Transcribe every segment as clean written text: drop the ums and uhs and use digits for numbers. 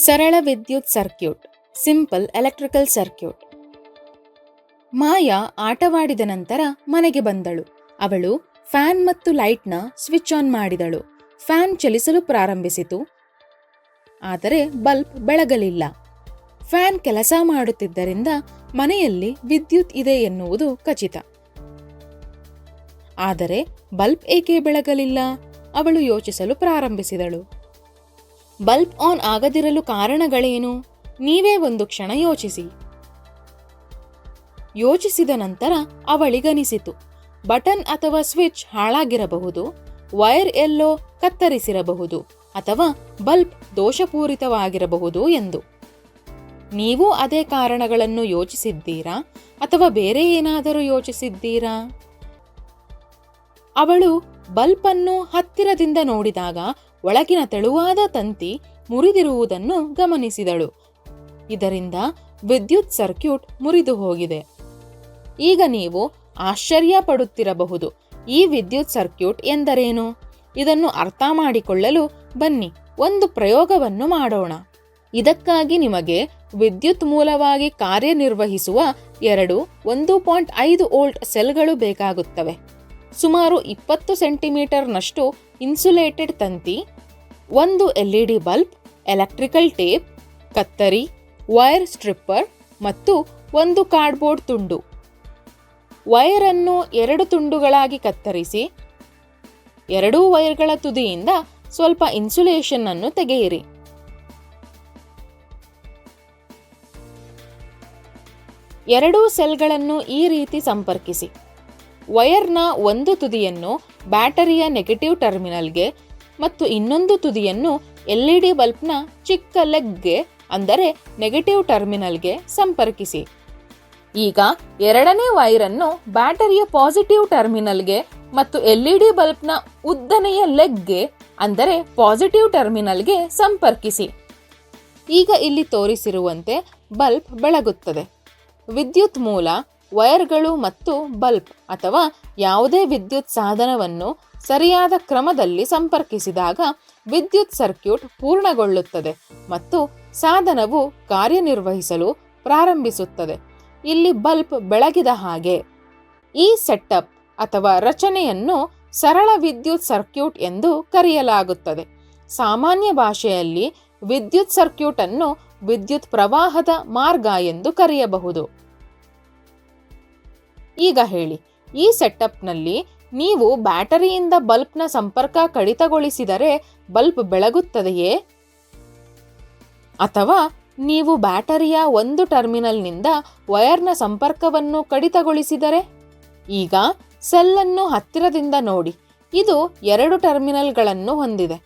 ಸರಳ ವಿದ್ಯುತ್ circuit, simple electrical circuit. ಮಾಯಾ ಆಟವಾಡಿದ ನಂತರ ಮನೆಗೆ ಬಂದಳು. ಅವಳು ಫ್ಯಾನ್ ಮತ್ತು ಲೈಟ್ನ ಸ್ವಿಚ್ ಆನ್ ಮಾಡಿದಳು. ಫ್ಯಾನ್ ಚಲಿಸಲು ಪ್ರಾರಂಭಿಸಿತು, ಆದರೆ ಬಲ್ಬ್ ಬೆಳಗಲಿಲ್ಲ. ಫ್ಯಾನ್ ಕೆಲಸ ಮಾಡುತ್ತಿದ್ದರಿಂದ ಮನೆಯಲ್ಲಿ ವಿದ್ಯುತ್ ಇದೆ ಎನ್ನುವುದು ಖಚಿತ. ಆದರೆ ಬಲ್ಬ್ ಏಕೆ ಬೆಳಗಲಿಲ್ಲ? ಅವಳು ಯೋಚಿಸಲು ಪ್ರಾರಂಭಿಸಿದಳು. Bulb on ಆಗದಿರಲು ಕಾರಣಗಳೇನು? ನೀವೇ ಒಂದು ಕ್ಷಣ ಯೋಚಿಸಿ. ಯೋಚಿಸಿದ ನಂತರ ಅವಳಿಗನಿಸಿತು, ಬಟನ್ ಅಥವಾ ಸ್ವಿಚ್ ಹಾಳಾಗಿರಬಹುದು, ವೈರ್ ಎಲ್ಲೋ ಕತ್ತರಿಸಿರಬಹುದು, ಅಥವಾ ಬಲ್ಬ್ ದೋಷಪೂರಿತವಾಗಿರಬಹುದು ಎಂದು. ನೀವು ಅದೇ ಕಾರಣಗಳನ್ನು ಯೋಚಿಸಿದ್ದೀರಾ ಅಥವಾ ಬೇರೆ ಏನಾದರೂ ಯೋಚಿಸಿದ್ದೀರಾ? ಅವಳು ಬಲ್ಬ್ ಅನ್ನು ಹತ್ತಿರದಿಂದ ನೋಡಿದಾಗ ಒಳಗಿನ ತೆಳುವಾದ ತಂತಿ ಮುರಿದಿರುವುದನ್ನು ಗಮನಿಸಿದಳು. ಇದರಿಂದ ವಿದ್ಯುತ್ ಸರ್ಕ್ಯೂಟ್ ಮುರಿದು ಹೋಗಿದೆ. ಈಗ ನೀವು ಆಶ್ಚರ್ಯ ಪಡುತ್ತಿರಬಹುದು, ಈ ವಿದ್ಯುತ್ ಸರ್ಕ್ಯೂಟ್ ಎಂದರೇನು? ಇದನ್ನು ಅರ್ಥ ಮಾಡಿಕೊಳ್ಳಲು ಬನ್ನಿ ಒಂದು ಪ್ರಯೋಗವನ್ನು ಮಾಡೋಣ. ಇದಕ್ಕಾಗಿ ನಿಮಗೆ ವಿದ್ಯುತ್ ಮೂಲವಾಗಿ ಕಾರ್ಯನಿರ್ವಹಿಸುವ 1.5 ವೋಲ್ಟ್ ಸೆಲ್ಗಳು ಬೇಕಾಗುತ್ತವೆ. ಸುಮಾರು 20 ಸೆಂಟಿಮೀಟರ್ನಷ್ಟು ಇನ್ಸುಲೇಟೆಡ್ ತಂತಿ, ಒಂದು LED ಬಲ್ಬ್, ಎಲೆಕ್ಟ್ರಿಕಲ್ ಟೇಪ್, ಕತ್ತರಿ, ವೈರ್ ಸ್ಟ್ರಿಪ್ಪರ್ ಮತ್ತು ಒಂದು ಕಾರ್ಡ್ಬೋರ್ಡ್ ತುಂಡು. ವೈರ್ ಅನ್ನು 2 ತುಂಡುಗಳಾಗಿ ಕತ್ತರಿಸಿ, 2 ವೈರ್ಗಳ ತುದಿಯಿಂದ ಸ್ವಲ್ಪ ಇನ್ಸುಲೇಷನ್ ಅನ್ನು ತೆಗೆಯಿರಿ. ಎರಡೂ ಸೆಲ್ಗಳನ್ನು ಈ ರೀತಿ ಸಂಪರ್ಕಿಸಿ. ವೈರ್ನ ಒಂದು ತುದಿಯನ್ನು ಬ್ಯಾಟರಿಯ ನೆಗೆಟಿವ್ ಟರ್ಮಿನಲ್ಗೆ ಮತ್ತು ಇನ್ನೊಂದು ತುದಿಯನ್ನು LED ಬಲ್ಬ್ನ ಚಿಕ್ಕ ಲೆಗ್ಗೆ ಅಂದರೆ ನೆಗೆಟಿವ್ ಟರ್ಮಿನಲ್ಗೆ ಸಂಪರ್ಕಿಸಿ. ಈಗ ಎರಡನೇ ವೈರನ್ನು ಬ್ಯಾಟರಿಯ ಪಾಸಿಟಿವ್ ಟರ್ಮಿನಲ್ಗೆ ಮತ್ತು LED ಬಲ್ಬ್ನ ಉದ್ದನೆಯ ಲೆಗ್ಗೆ ಅಂದರೆ ಪಾಸಿಟಿವ್ ಟರ್ಮಿನಲ್ಗೆ ಸಂಪರ್ಕಿಸಿ. ಈಗ ಇಲ್ಲಿ ತೋರಿಸಿರುವಂತೆ ಬಲ್ಬ್ ಬೆಳಗುತ್ತದೆ. ವಿದ್ಯುತ್ ಮೂಲ, ವೈರ್ಗಳು ಮತ್ತು ಬಲ್ಬ್ ಅಥವಾ ಯಾವುದೇ ವಿದ್ಯುತ್ ಸಾಧನವನ್ನು ಸರಿಯಾದ ಕ್ರಮದಲ್ಲಿ ಸಂಪರ್ಕಿಸಿದಾಗ ವಿದ್ಯುತ್ ಸರ್ಕ್ಯೂಟ್ ಪೂರ್ಣಗೊಳ್ಳುತ್ತದೆ ಮತ್ತು ಸಾಧನವು ಕಾರ್ಯನಿರ್ವಹಿಸಲು ಪ್ರಾರಂಭಿಸುತ್ತದೆ. ಇಲ್ಲಿ ಬಲ್ಬ್ ಬೆಳಗಿದ ಹಾಗೆ. ಈ ಸೆಟಪ್ ಅಥವಾ ರಚನೆಯನ್ನು ಸರಳ ವಿದ್ಯುತ್ ಸರ್ಕ್ಯೂಟ್ ಎಂದು ಕರೆಯಲಾಗುತ್ತದೆ. ಸಾಮಾನ್ಯ ಭಾಷೆಯಲ್ಲಿ ವಿದ್ಯುತ್ ಸರ್ಕ್ಯೂಟ್ ಅನ್ನು ವಿದ್ಯುತ್ ಪ್ರವಾಹದ ಮಾರ್ಗ ಎಂದು ಕರೆಯಬಹುದು. ಈಗ ಹೇಳಿ, ಈ ಸೆಟಪ್ನಲ್ಲಿ ನೀವು ಬ್ಯಾಟರಿಯಿಂದ ಬಲ್ಬ್ನ ಸಂಪರ್ಕ ಕಡಿತಗೊಳಿಸಿದರೆ ಬಲ್ಬ್ ಬೆಳಗುತ್ತದೆಯೇ? ಅಥವಾ ನೀವು ಬ್ಯಾಟರಿಯ ಒಂದು ಟರ್ಮಿನಲ್ನಿಂದ ವೈರ್ನ ಸಂಪರ್ಕವನ್ನು ಕಡಿತಗೊಳಿಸಿದರೆ? ಈಗ ಸೆಲ್ ಅನ್ನು ಹತ್ತಿರದಿಂದ ನೋಡಿ. ಇದು 2 ಟರ್ಮಿನಲ್ಗಳನ್ನು ಹೊಂದಿದೆ.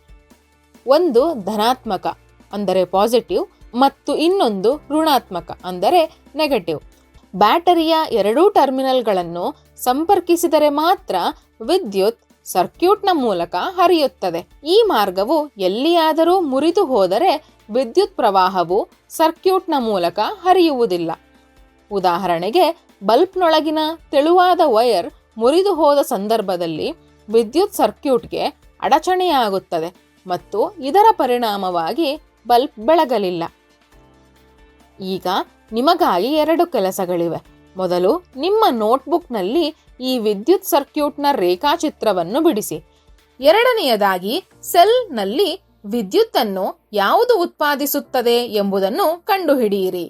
ಒಂದು ಧನಾತ್ಮಕ ಅಂದರೆ ಪಾಸಿಟಿವ್ ಮತ್ತು ಇನ್ನೊಂದು ಋಣಾತ್ಮಕ ಅಂದರೆ ನೆಗೆಟಿವ್. ಬ್ಯಾಟರಿಯ 2 ಟರ್ಮಿನಲ್ಗಳನ್ನು ಸಂಪರ್ಕಿಸಿದರೆ ಮಾತ್ರ ವಿದ್ಯುತ್ ಸರ್ಕ್ಯೂಟ್ನ ಮೂಲಕ ಹರಿಯುತ್ತದೆ. ಈ ಮಾರ್ಗವು ಎಲ್ಲಿಯಾದರೂ ಮುರಿದು ಹೋದರೆ ವಿದ್ಯುತ್ ಪ್ರವಾಹವು ಸರ್ಕ್ಯೂಟ್ನ ಮೂಲಕ ಹರಿಯುವುದಿಲ್ಲ. ಉದಾಹರಣೆಗೆ, ಬಲ್ಬ್ನೊಳಗಿನ ತೆಳುವಾದ ವೈರ್ ಮುರಿದು ಹೋದ ಸಂದರ್ಭದಲ್ಲಿ ವಿದ್ಯುತ್ ಸರ್ಕ್ಯೂಟ್ಗೆ ಅಡಚಣೆಯಾಗುತ್ತದೆ ಮತ್ತು ಇದರ ಪರಿಣಾಮವಾಗಿ ಬಲ್ಬ್ ಬೆಳಗಲಿಲ್ಲ. ಈಗ ನಿಮಗಾಗಿ 2 ಕೆಲಸಗಳಿವೆ. ಮೊದಲು, ನಿಮ್ಮ ನೋಟ್ಬುಕ್ನಲ್ಲಿ ಈ ವಿದ್ಯುತ್ ಸರ್ಕ್ಯೂಟ್ನ ರೇಖಾಚಿತ್ರವನ್ನು ಬಿಡಿಸಿ. ಎರಡನೆಯದಾಗಿ, ಸೆಲ್ನಲ್ಲಿ ವಿದ್ಯುತ್ತನ್ನು ಯಾವುದು ಉತ್ಪಾದಿಸುತ್ತದೆ ಎಂಬುದನ್ನು ಕಂಡುಹಿಡಿಯಿರಿ.